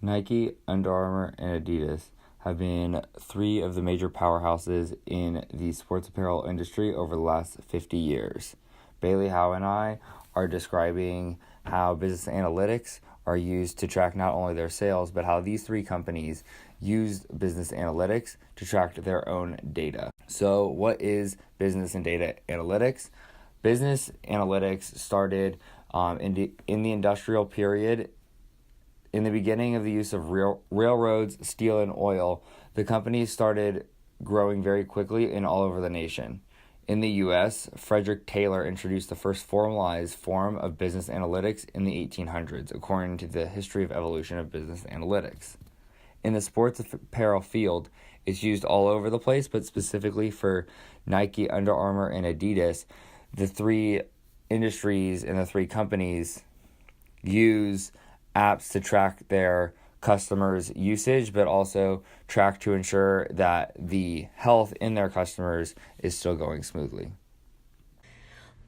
Nike, Under Armour, and Adidas have been three of the major powerhouses in the sports apparel industry over the last 50 years. Bailey Howe and I are describing how business analytics are used to track not only their sales, but how these three companies use business analytics to track their own data. So what is business and data analytics? Business analytics started in the industrial period. In the beginning of the use of railroads, steel, and oil, the companies started growing very quickly and all over the nation. In the U.S., Frederick Taylor introduced the first formalized form of business analytics in the 1800s, according to the History of Evolution of Business Analytics. In the sports apparel field, it's used all over the place, but specifically for Nike, Under Armour, and Adidas, the three industries and the three companies use apps to track their customers' usage, but also track to ensure that the health in their customers is still going smoothly.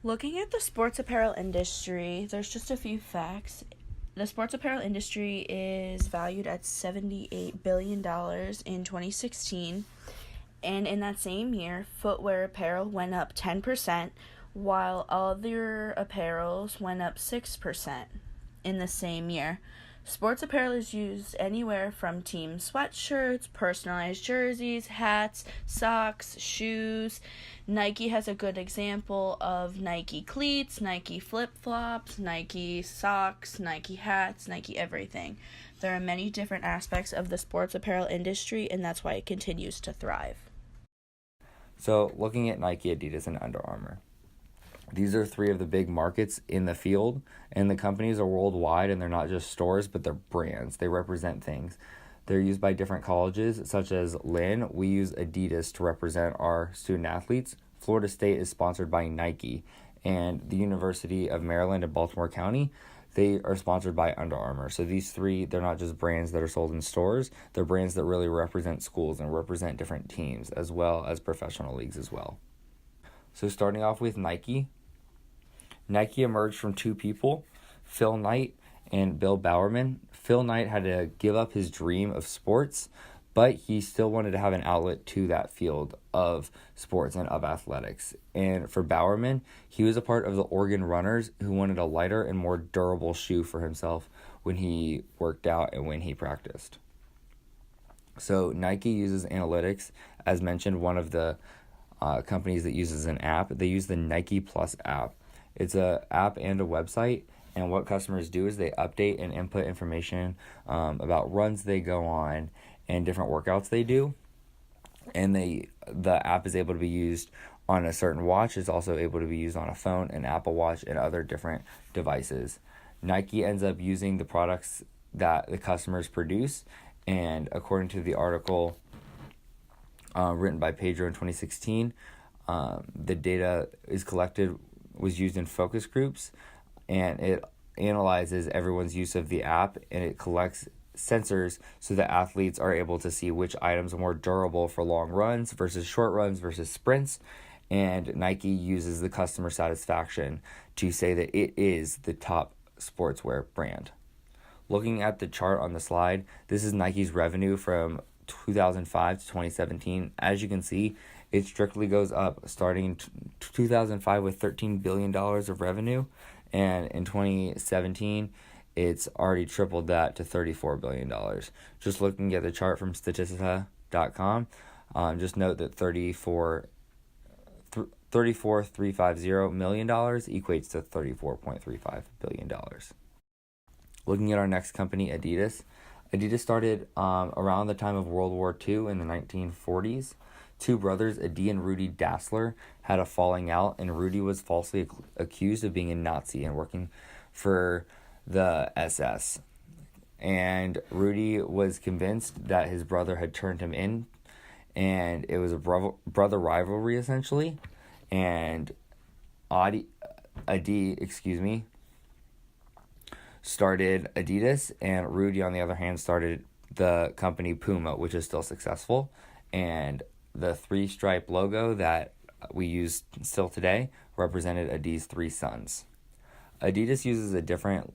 Looking at the sports apparel industry, there's just a few facts. The sports apparel industry is valued at $78 billion in 2016, and in that same year, footwear apparel went up 10%, while other apparels went up 6% in the same year. Sports apparel is used anywhere from team sweatshirts, personalized jerseys, hats, socks, shoes. Nike has a good example of Nike cleats, Nike flip-flops, Nike socks, Nike hats, Nike everything. There are many different aspects of the sports apparel industry, and that's why it continues to thrive. So looking at Nike, Adidas, and Under Armour. These are three of the big markets in the field, and the companies are worldwide, and they're not just stores, but they're brands. They represent things. They're used by different colleges, such as Lynn. We use Adidas to represent our student athletes. Florida State is sponsored by Nike, and the University of Maryland in Baltimore County, they are sponsored by Under Armour. So these three, they're not just brands that are sold in stores. They're brands that really represent schools and represent different teams, as well as professional leagues as well. So starting off with Nike. Nike emerged from two people, Phil Knight and Bill Bowerman. Phil Knight had to give up his dream of sports, but he still wanted to have an outlet to that field of sports and of athletics. And for Bowerman, he was a part of the Oregon Runners who wanted a lighter and more durable shoe for himself when he worked out and when he practiced. So Nike uses analytics. As mentioned, one of the companies that uses an app, they use the Nike Plus app. It's an app and a website, and what customers do is they update and input information about runs they go on and different workouts they do. And the app is able to be used on a certain watch. It's also able to be used on a phone, an Apple Watch, and other different devices. Nike ends up using the products that the customers produce, and according to the article written by Pedro in 2016, the data was used in focus groups, and it analyzes everyone's use of the app, and it collects sensors so that athletes are able to see which items are more durable for long runs versus short runs versus sprints. And Nike uses the customer satisfaction to say that it is the top sportswear brand. Looking at the chart on the slide, this is Nike's revenue from 2005 to 2017. As you can see, it strictly goes up, starting in 2005 with $13 billion of revenue, and in 2017, it's already tripled that to $34 billion. Just looking at the chart from Statista.com, just note that $34.350 million equates to $34.35 billion. Looking at our next company, Adidas. Adidas started around the time of World War II in the 1940s. Two brothers, Adi and Rudy Dassler, had a falling out, and Rudy was falsely accused of being a Nazi and working for the SS. And Rudy was convinced that his brother had turned him in, and it was a brother rivalry essentially. And Adi, started Adidas, and Rudy, on the other hand, started the company Puma, which is still successful. And the three-stripe logo that we use still today represented Adi's three sons. Adidas uses a different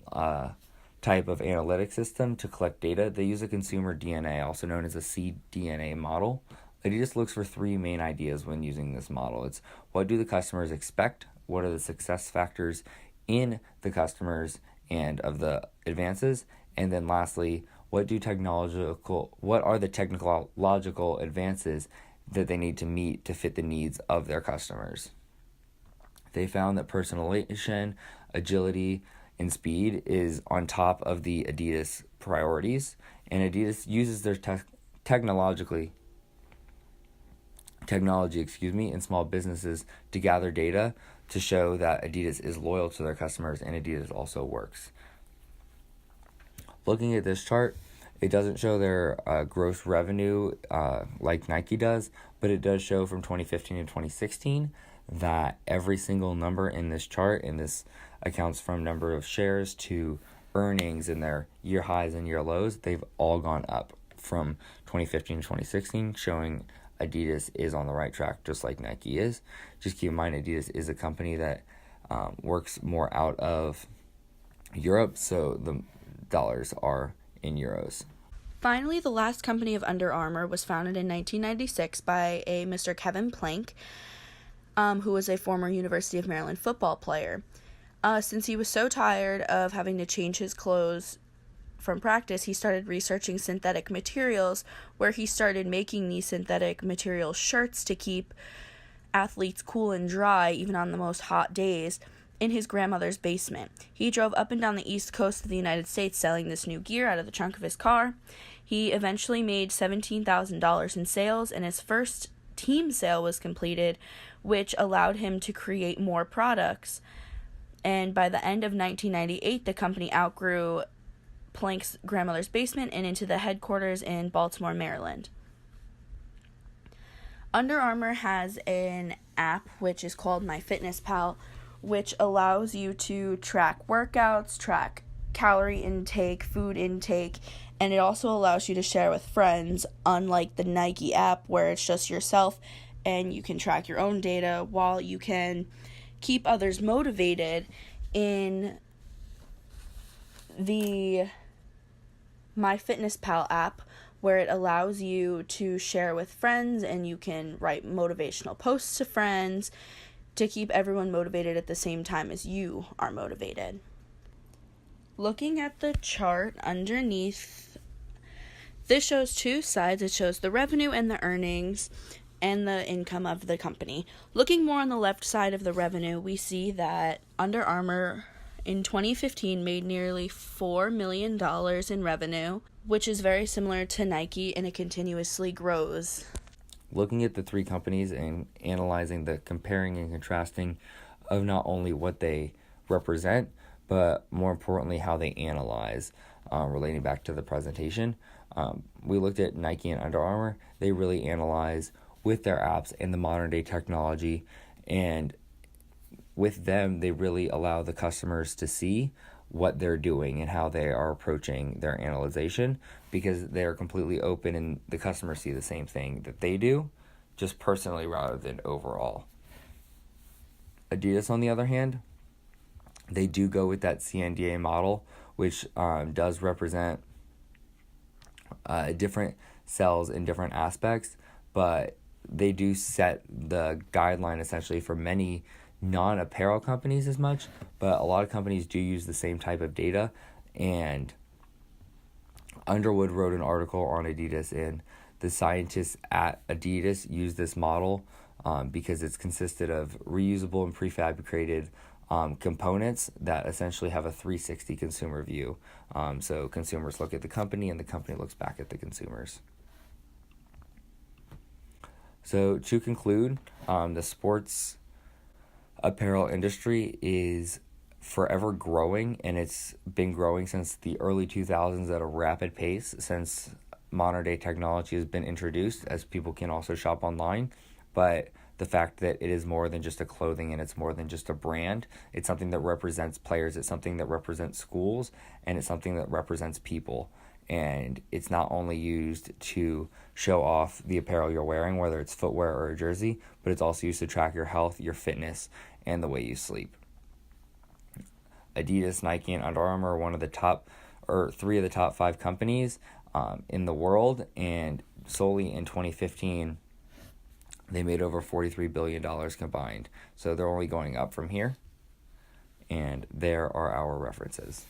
type of analytic system to collect data. They use a consumer DNA, also known as a cDNA model. Adidas looks for three main ideas when using this model. It's what do the customers expect? What are the success factors in the customers and of the advances? And then lastly, what are the technological advances that they need to meet to fit the needs of their customers? They found that personalization, agility, and speed is on top of the Adidas priorities, and Adidas uses their technology, in small businesses to gather data to show that Adidas is loyal to their customers and Adidas also works. Looking at this chart, it doesn't show their gross revenue like Nike does, but it does show from 2015 to 2016 that every single number in this chart, and this accounts from number of shares to earnings and their year highs and year lows, they've all gone up from 2015 to 2016, showing Adidas is on the right track just like Nike is. Just keep in mind, Adidas is a company that works more out of Europe, so the dollars are in euros. Finally, the last company of Under Armour was founded in 1996 by a Mr. Kevin Plank, who was a former University of Maryland football player. Since he was so tired of having to change his clothes from practice, he started researching synthetic materials, where he started making these synthetic material shirts to keep athletes cool and dry even on the most hot days in his grandmother's basement. He drove up and down the east coast of the United States selling this new gear out of the trunk of his car. He eventually made $17,000 in sales, and his first team sale was completed, which allowed him to create more products. And by the end of 1998, the company outgrew Plank's grandmother's basement and into the headquarters in Baltimore, Maryland. Under Armour has an app which is called MyFitnessPal, which allows you to track workouts, track calorie intake, food intake, and it also allows you to share with friends, unlike the Nike app where it's just yourself and you can track your own data, while you can keep others motivated. In the MyFitnessPal app, where it allows you to share with friends and you can write motivational posts to friends to keep everyone motivated at the same time as you are motivated. Looking at the chart underneath, this shows two sides. It shows the revenue and the earnings and the income of the company. Looking more on the left side of the revenue, we see that Under Armour in 2015 made nearly $4 million in revenue, which is very similar to Nike, and it continuously grows. Looking at the three companies and analyzing the comparing and contrasting of not only what they represent, but more importantly how they analyze, relating back to the presentation. We looked at Nike and Under Armour. They really analyze with their apps and the modern day technology, and with them they really allow the customers to see what they're doing and how they are approaching their analyzation, because they're completely open and the customers see the same thing that they do, just personally rather than overall. Adidas, on the other hand, they do go with that CNDA model, which does represent different cells in different aspects, but they do set the guideline essentially for many non-apparel companies as much, but a lot of companies do use the same type of data. And Underwood wrote an article on Adidas, and the scientists at Adidas use this model because it's consisted of reusable and prefabricated components that essentially have a 360 consumer view. So consumers look at the company and the company looks back at the consumers. So to conclude, the sports apparel industry is forever growing, and it's been growing since the early 2000s at a rapid pace since modern day technology has been introduced, as people can also shop online. But the fact that it is more than just a clothing and it's more than just a brand, it's something that represents players, it's something that represents schools, and it's something that represents people. And it's not only used to show off the apparel you're wearing, whether it's footwear or a jersey, but it's also used to track your health, your fitness, and the way you sleep. Adidas, Nike, and Under Armour are one of the top or 3 of the top 5 companies in the world, and solely in 2015, they made over $43 billion combined. So they're only going up from here, and there are our references.